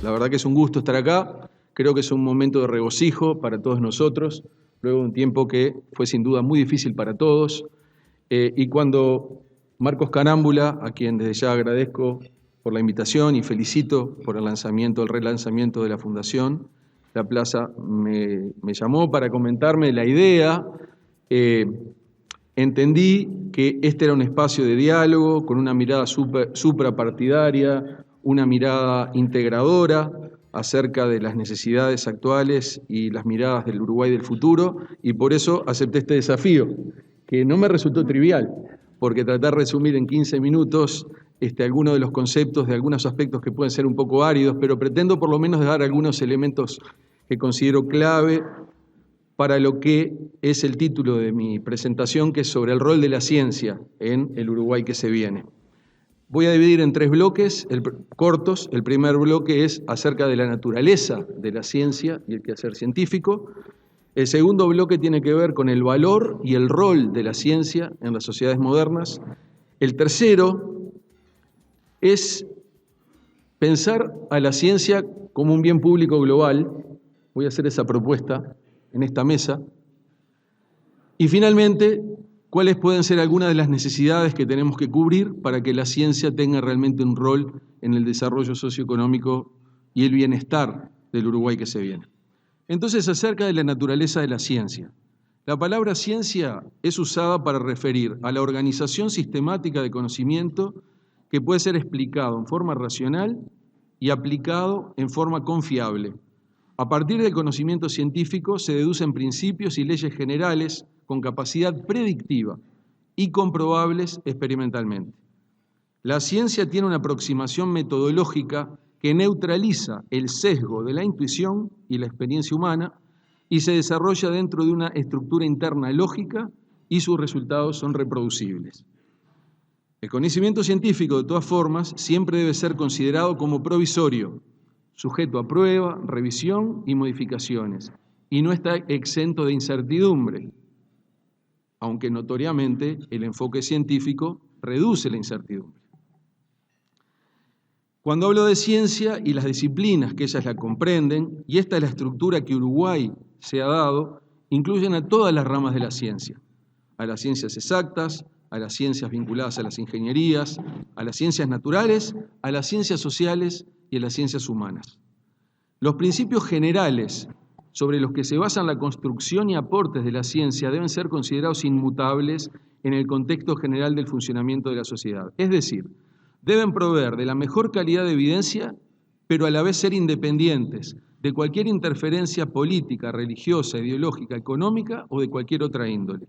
La verdad que es un gusto estar acá. Creo que es un momento de regocijo para todos nosotros, luego de un tiempo que fue sin duda muy difícil para todos. Y cuando Marcos Carámbula, a quien desde ya agradezco por la invitación y felicito por el relanzamiento de la Fundación La Plaza, me llamó para comentarme la idea. Entendí que este era un espacio de diálogo con una mirada suprapartidaria, una mirada integradora acerca de las necesidades actuales y las miradas del Uruguay del futuro, y por eso acepté este desafío, que no me resultó trivial, porque tratar de resumir en 15 minutos algunos de los conceptos, de algunos aspectos que pueden ser un poco áridos, pero pretendo por lo menos dar algunos elementos que considero clave para lo que es el título de mi presentación, que es sobre el rol de la ciencia en el Uruguay que se viene. Voy a dividir en 3 bloques cortos. El primer bloque es acerca de la naturaleza de la ciencia y el quehacer científico. El segundo bloque tiene que ver con el valor y el rol de la ciencia en las sociedades modernas. El tercero es pensar a la ciencia como un bien público global. Voy a hacer esa propuesta en esta mesa. Y finalmente, ¿cuáles pueden ser algunas de las necesidades que tenemos que cubrir para que la ciencia tenga realmente un rol en el desarrollo socioeconómico y el bienestar del Uruguay que se viene? Entonces, acerca de la naturaleza de la ciencia. La palabra ciencia es usada para referir a la organización sistemática de conocimiento que puede ser explicado en forma racional y aplicado en forma confiable. A partir del conocimiento científico se deducen principios y leyes generales con capacidad predictiva y comprobables experimentalmente. La ciencia tiene una aproximación metodológica que neutraliza el sesgo de la intuición y la experiencia humana y se desarrolla dentro de una estructura interna lógica y sus resultados son reproducibles. El conocimiento científico, de todas formas, siempre debe ser considerado como provisorio, sujeto a prueba, revisión y modificaciones, y no está exento de incertidumbre, aunque notoriamente el enfoque científico reduce la incertidumbre. Cuando hablo de ciencia y las disciplinas que ellas la comprenden, y esta es la estructura que Uruguay se ha dado, incluyen a todas las ramas de la ciencia, a las ciencias exactas, a las ciencias vinculadas a las ingenierías, a las ciencias naturales, a las ciencias sociales y a las ciencias humanas. Los principios generales sobre los que se basan la construcción y aportes de la ciencia deben ser considerados inmutables en el contexto general del funcionamiento de la sociedad. Es decir, deben proveer de la mejor calidad de evidencia, pero a la vez ser independientes de cualquier interferencia política, religiosa, ideológica, económica o de cualquier otra índole.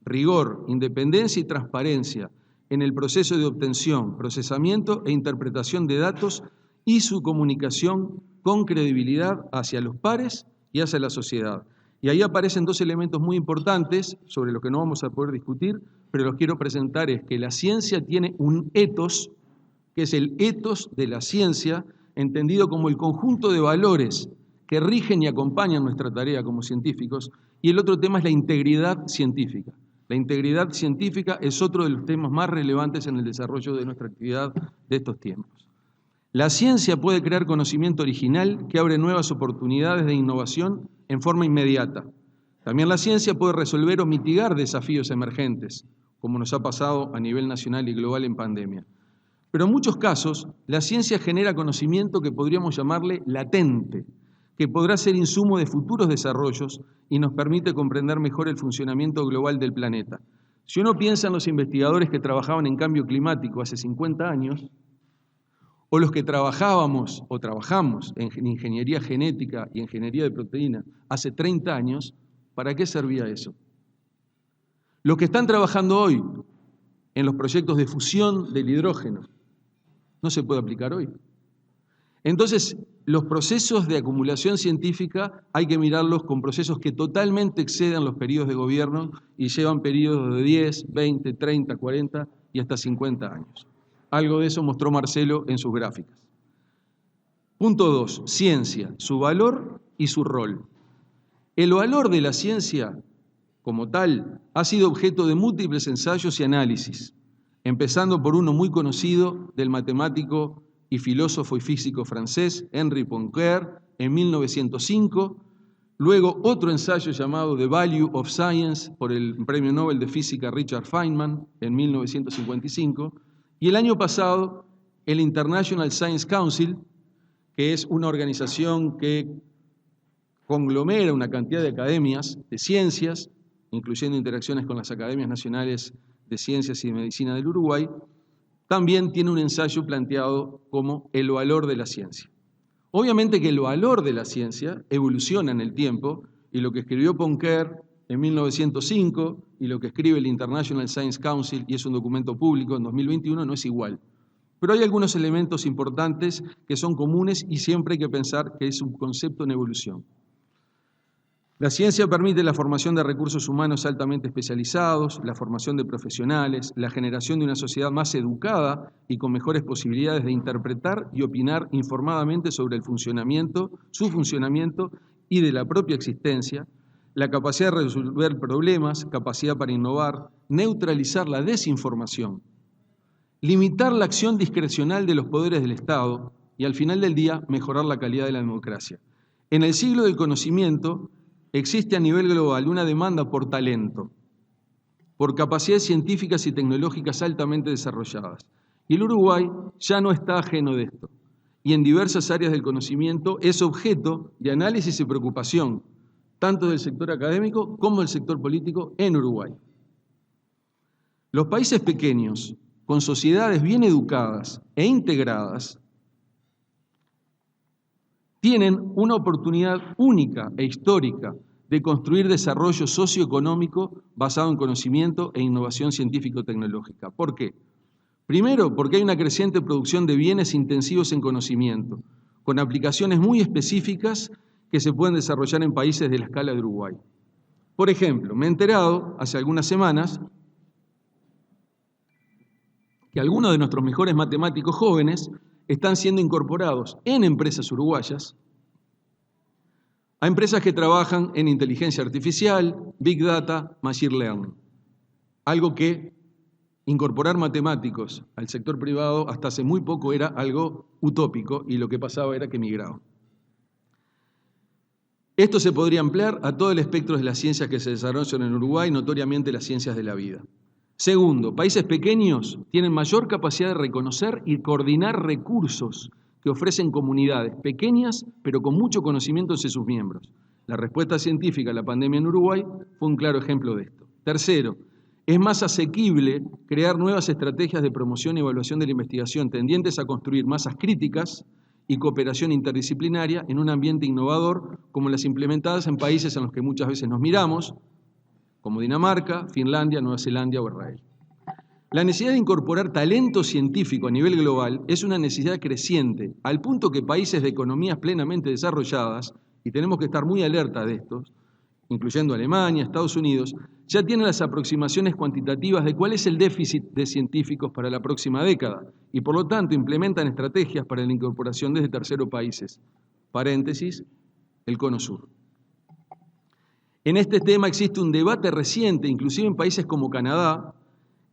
Rigor, independencia y transparencia en el proceso de obtención, procesamiento e interpretación de datos y su comunicación con credibilidad hacia los pares y hacia la sociedad. Y ahí aparecen 2 elementos muy importantes sobre los que no vamos a poder discutir, pero los quiero presentar. Es que la ciencia tiene un ethos, que es el ethos de la ciencia, entendido como el conjunto de valores que rigen y acompañan nuestra tarea como científicos, y el otro tema es la integridad científica. La integridad científica es otro de los temas más relevantes en el desarrollo de nuestra actividad de estos tiempos. La ciencia puede crear conocimiento original que abre nuevas oportunidades de innovación en forma inmediata. También la ciencia puede resolver o mitigar desafíos emergentes, como nos ha pasado a nivel nacional y global en pandemia. Pero en muchos casos, la ciencia genera conocimiento que podríamos llamarle latente, que podrá ser insumo de futuros desarrollos y nos permite comprender mejor el funcionamiento global del planeta. Si uno piensa en los investigadores que trabajaban en cambio climático hace 50 años, o los que trabajábamos o trabajamos en ingeniería genética y ingeniería de proteína hace 30 años, ¿para qué servía eso? Los que están trabajando hoy en los proyectos de fusión del hidrógeno, no se puede aplicar hoy. Entonces, los procesos de acumulación científica hay que mirarlos con procesos que totalmente exceden los periodos de gobierno y llevan periodos de 10, 20, 30, 40 y hasta 50 años. Algo de eso mostró Marcelo en sus gráficas. Punto 2. Ciencia, su valor y su rol. El valor de la ciencia, como tal, ha sido objeto de múltiples ensayos y análisis, empezando por uno muy conocido del matemático y filósofo y físico francés, Henri Poincaré, en 1905. Luego otro ensayo llamado The Value of Science por el Premio Nobel de Física Richard Feynman en 1955. Y el año pasado el International Science Council, que es una organización que conglomera una cantidad de academias de ciencias, incluyendo interacciones con las academias nacionales de ciencias y de medicina del Uruguay, también tiene un ensayo planteado como el valor de la ciencia. Obviamente que el valor de la ciencia evoluciona en el tiempo, y lo que escribió Poincaré en 1905 y lo que escribe el International Science Council, y es un documento público en 2021, no es igual. Pero hay algunos elementos importantes que son comunes y siempre hay que pensar que es un concepto en evolución. La ciencia permite la formación de recursos humanos altamente especializados, la formación de profesionales, la generación de una sociedad más educada y con mejores posibilidades de interpretar y opinar informadamente sobre el funcionamiento, su funcionamiento y de la propia existencia, la capacidad de resolver problemas, capacidad para innovar, neutralizar la desinformación, limitar la acción discrecional de los poderes del Estado y, al final del día, mejorar la calidad de la democracia. En el siglo del conocimiento, existe a nivel global una demanda por talento, por capacidades científicas y tecnológicas altamente desarrolladas. Y el Uruguay ya no está ajeno de esto. Y en diversas áreas del conocimiento es objeto de análisis y preocupación, tanto del sector académico como del sector político en Uruguay. Los países pequeños, con sociedades bien educadas e integradas, tienen una oportunidad única e histórica de construir desarrollo socioeconómico basado en conocimiento e innovación científico-tecnológica. ¿Por qué? Primero, porque hay una creciente producción de bienes intensivos en conocimiento, con aplicaciones muy específicas que se pueden desarrollar en países de la escala de Uruguay. Por ejemplo, me he enterado hace algunas semanas que algunos de nuestros mejores matemáticos jóvenes están siendo incorporados en empresas uruguayas, a empresas que trabajan en inteligencia artificial, Big Data, Machine Learning. Algo que incorporar matemáticos al sector privado hasta hace muy poco era algo utópico y lo que pasaba era que migraban. Esto se podría ampliar a todo el espectro de las ciencias que se desarrollan en Uruguay, notoriamente las ciencias de la vida. Segundo, países pequeños tienen mayor capacidad de reconocer y coordinar recursos que ofrecen comunidades pequeñas, pero con mucho conocimiento entre sus miembros. La respuesta científica a la pandemia en Uruguay fue un claro ejemplo de esto. Tercero, es más asequible crear nuevas estrategias de promoción y evaluación de la investigación tendientes a construir masas críticas y cooperación interdisciplinaria en un ambiente innovador como las implementadas en países en los que muchas veces nos miramos, como Dinamarca, Finlandia, Nueva Zelanda o Israel. La necesidad de incorporar talento científico a nivel global es una necesidad creciente, al punto que países de economías plenamente desarrolladas, y tenemos que estar muy alerta de estos, incluyendo Alemania, Estados Unidos, ya tienen las aproximaciones cuantitativas de cuál es el déficit de científicos para la próxima década, y por lo tanto implementan estrategias para la incorporación desde terceros países. Paréntesis, el Cono Sur. En este tema existe un debate reciente, inclusive en países como Canadá,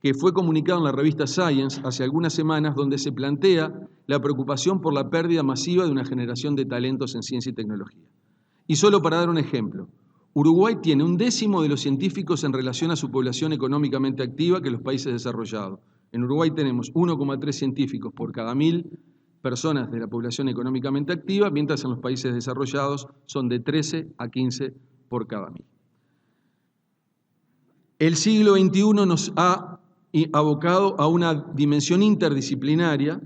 que fue comunicado en la revista Science hace algunas semanas, donde se plantea la preocupación por la pérdida masiva de una generación de talentos en ciencia y tecnología. Y solo para dar un ejemplo, Uruguay tiene 1/10 de los científicos en relación a su población económicamente activa que los países desarrollados. En Uruguay tenemos 1,3 científicos por cada 1000 personas de la población económicamente activa, mientras en los países desarrollados son de 13 a 15 por cada 1000. El siglo XXI nos ha abocado a una dimensión interdisciplinaria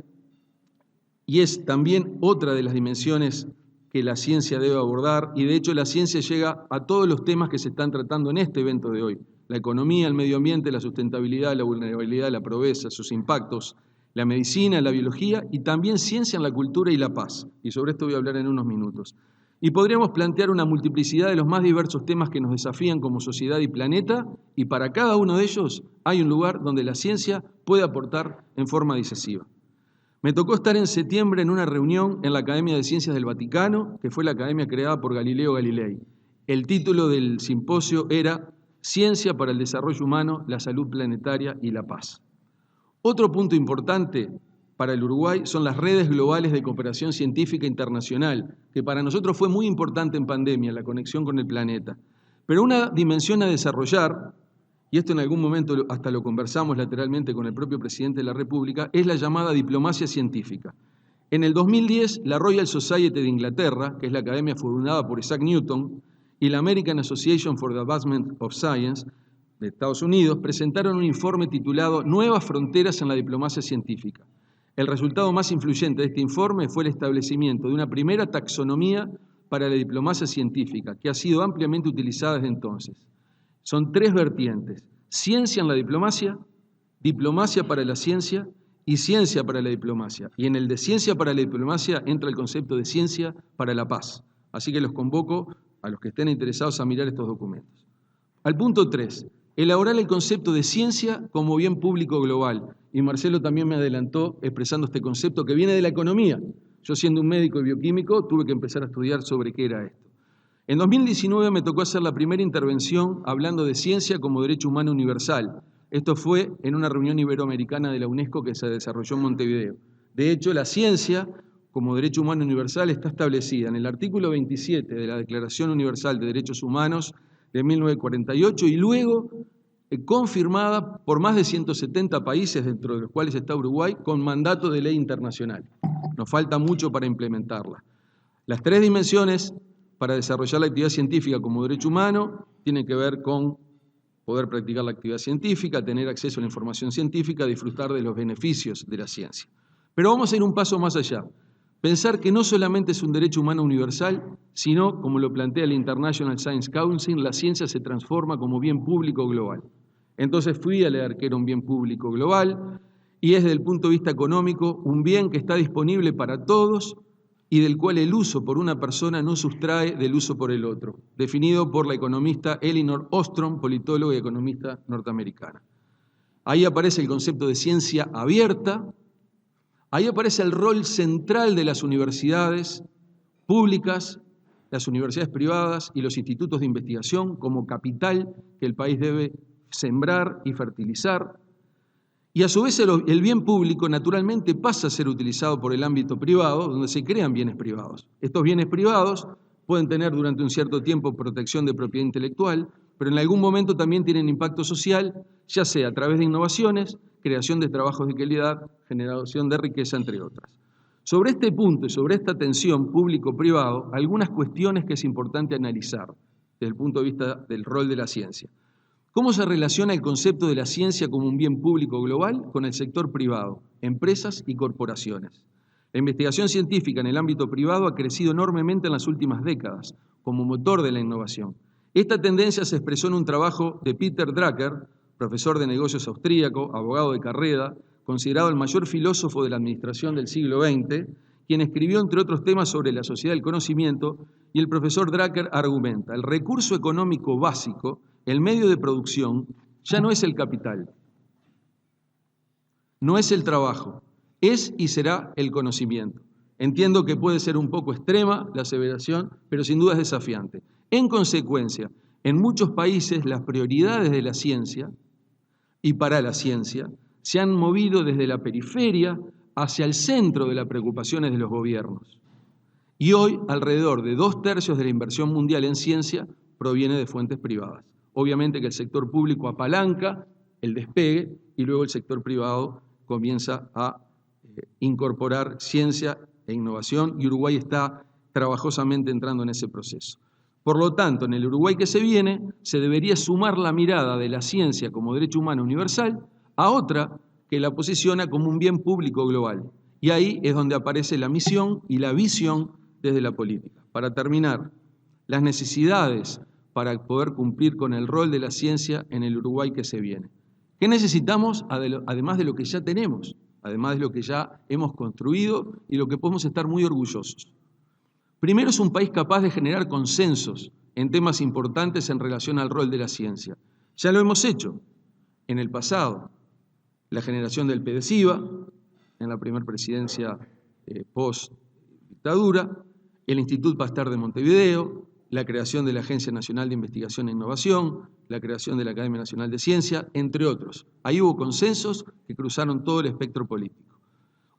y es también otra de las dimensiones que la ciencia debe abordar, y de hecho la ciencia llega a todos los temas que se están tratando en este evento de hoy: la economía, el medio ambiente, la sustentabilidad, la vulnerabilidad, la pobreza, sus impactos, la medicina, la biología y también ciencia en la cultura y la paz. Y sobre esto voy a hablar en unos minutos. Y podríamos plantear una multiplicidad de los más diversos temas que nos desafían como sociedad y planeta, y para cada uno de ellos hay un lugar donde la ciencia puede aportar en forma decisiva. Me tocó estar en septiembre en una reunión en la Academia de Ciencias del Vaticano, que fue la academia creada por Galileo Galilei. El título del simposio era Ciencia para el desarrollo humano, la salud planetaria y la paz. Otro punto importante para el Uruguay son las redes globales de cooperación científica internacional, que para nosotros fue muy importante en pandemia, la conexión con el planeta. Pero una dimensión a desarrollar, y esto en algún momento hasta lo conversamos lateralmente con el propio presidente de la República, es la llamada diplomacia científica. En el 2010, la Royal Society de Inglaterra, que es la academia fundada por Isaac Newton, y la American Association for the Advancement of Science de Estados Unidos presentaron un informe titulado Nuevas fronteras en la diplomacia científica. El resultado más influyente de este informe fue el establecimiento de una primera taxonomía para la diplomacia científica, que ha sido ampliamente utilizada desde entonces. Son 3 vertientes: ciencia en la diplomacia, diplomacia para la ciencia y ciencia para la diplomacia. Y en el de ciencia para la diplomacia entra el concepto de ciencia para la paz. Así que los convoco a los que estén interesados a mirar estos documentos. Al punto 3, elaborar el concepto de ciencia como bien público global. Y Marcelo también me adelantó expresando este concepto que viene de la economía. Yo, siendo un médico y bioquímico, tuve que empezar a estudiar sobre qué era esto. En 2019 me tocó hacer la primera intervención hablando de ciencia como derecho humano universal. Esto fue en una reunión iberoamericana de la UNESCO que se desarrolló en Montevideo. De hecho, la ciencia como derecho humano universal está establecida en el artículo 27 de la Declaración Universal de Derechos Humanos de 1948 y luego confirmada por más de 170 países, dentro de los cuales está Uruguay, con mandato de ley internacional. Nos falta mucho para implementarla. Las 3 dimensiones para desarrollar la actividad científica como derecho humano tienen que ver con poder practicar la actividad científica, tener acceso a la información científica, disfrutar de los beneficios de la ciencia. Pero vamos a ir un paso más allá. Pensar que no solamente es un derecho humano universal, sino, como lo plantea el International Science Council, la ciencia se transforma como bien público global. Entonces fui a leer que era un bien público global y es, desde el punto de vista económico, un bien que está disponible para todos y del cual el uso por una persona no sustrae del uso por el otro, definido por la economista Elinor Ostrom, politóloga y economista norteamericana. Ahí aparece el concepto de ciencia abierta, ahí aparece el rol central de las universidades públicas, las universidades privadas y los institutos de investigación como capital que el país debe sembrar y fertilizar. Y a su vez el bien público naturalmente pasa a ser utilizado por el ámbito privado, donde se crean bienes privados. Estos bienes privados pueden tener durante un cierto tiempo protección de propiedad intelectual, pero en algún momento también tienen impacto social, ya sea a través de innovaciones, creación de trabajos de calidad, generación de riqueza, entre otras. Sobre este punto y sobre esta tensión público-privado, algunas cuestiones que es importante analizar desde el punto de vista del rol de la ciencia. ¿Cómo se relaciona el concepto de la ciencia como un bien público global con el sector privado, empresas y corporaciones? La investigación científica en el ámbito privado ha crecido enormemente en las últimas décadas, como motor de la innovación. Esta tendencia se expresó en un trabajo de Peter Drucker, profesor de negocios austríaco, abogado de carrera, considerado el mayor filósofo de la administración del siglo XX, quien escribió, entre otros temas, sobre la sociedad del conocimiento, y el profesor Drucker argumenta: el recurso económico básico, el medio de producción, ya no es el capital, no es el trabajo, es y será el conocimiento. Entiendo que puede ser un poco extrema la aseveración, pero sin duda es desafiante. En consecuencia, en muchos países las prioridades de la ciencia y para la ciencia se han movido desde la periferia hacia el centro de las preocupaciones de los gobiernos. Y hoy, alrededor de 2/3 de la inversión mundial en ciencia proviene de fuentes privadas. Obviamente que el sector público apalanca el despegue y luego el sector privado comienza a incorporar ciencia e innovación, y Uruguay está trabajosamente entrando en ese proceso. Por lo tanto, en el Uruguay que se viene, se debería sumar la mirada de la ciencia como derecho humano universal a otra que la posiciona como un bien público global. Y ahí es donde aparece la misión y la visión desde la política. Para terminar, las necesidades para poder cumplir con el rol de la ciencia en el Uruguay que se viene. ¿Qué necesitamos además de lo que ya tenemos? Además de lo que ya hemos construido y lo que podemos estar muy orgullosos. Primero, es un país capaz de generar consensos en temas importantes en relación al rol de la ciencia. Ya lo hemos hecho en el pasado. La generación del PDCIVA, en la primera presidencia post-dictadura, el Instituto Pasteur de Montevideo, la creación de la Agencia Nacional de Investigación e Innovación, la creación de la Academia Nacional de Ciencia, entre otros. Ahí hubo consensos que cruzaron todo el espectro político.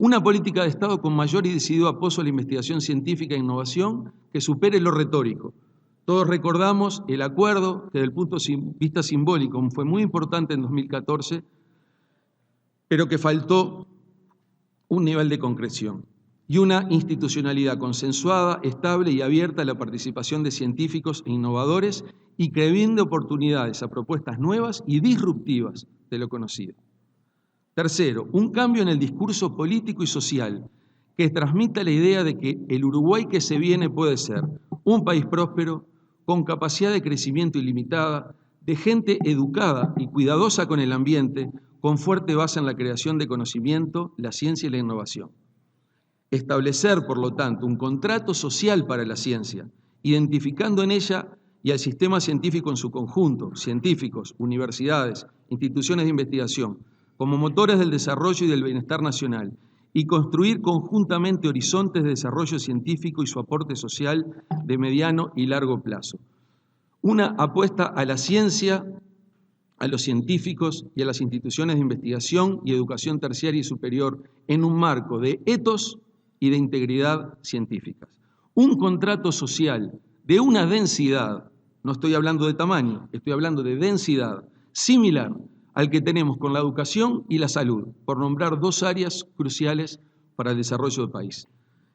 Una política de Estado con mayor y decidido apoyo a la investigación científica e innovación que supere lo retórico. Todos recordamos el acuerdo que desde el punto de vista simbólico fue muy importante en 2014, pero que faltó un nivel de concreción y una institucionalidad consensuada, estable y abierta a la participación de científicos e innovadores y que brinde oportunidades a propuestas nuevas y disruptivas de lo conocido. Tercero, un cambio en el discurso político y social que transmita la idea de que el Uruguay que se viene puede ser un país próspero, con capacidad de crecimiento ilimitada, de gente educada y cuidadosa con el ambiente, con fuerte base en la creación de conocimiento, la ciencia y la innovación. Establecer, por lo tanto, un contrato social para la ciencia, identificando en ella y al sistema científico en su conjunto, científicos, universidades, instituciones de investigación, como motores del desarrollo y del bienestar nacional, y construir conjuntamente horizontes de desarrollo científico y su aporte social de mediano y largo plazo. Una apuesta a la ciencia, a los científicos y a las instituciones de investigación y educación terciaria y superior en un marco de etos y de integridad científicas. Un contrato social de una densidad, no estoy hablando de tamaño, estoy hablando de densidad, similar al que tenemos con la educación y la salud, por nombrar dos áreas cruciales para el desarrollo del país.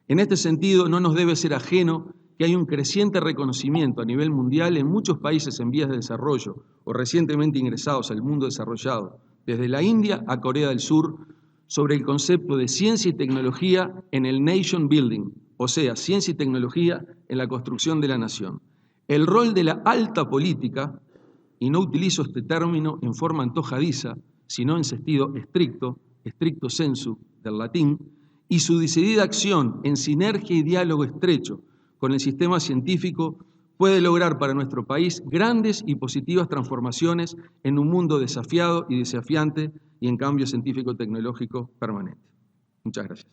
En este sentido, no nos debe ser ajeno que hay un creciente reconocimiento a nivel mundial en muchos países en vías de desarrollo o recientemente ingresados al mundo desarrollado, desde la India a Corea del Sur, sobre el concepto de ciencia y tecnología en el nation building, o sea, ciencia y tecnología en la construcción de la nación. El rol de la alta política, y no utilizo este término en forma antojadiza, sino en sentido estricto, stricto sensu del latín, y su decidida acción en sinergia y diálogo estrecho con el sistema científico puede lograr para nuestro país grandes y positivas transformaciones en un mundo desafiado y desafiante y en cambio científico-tecnológico permanente. Muchas gracias.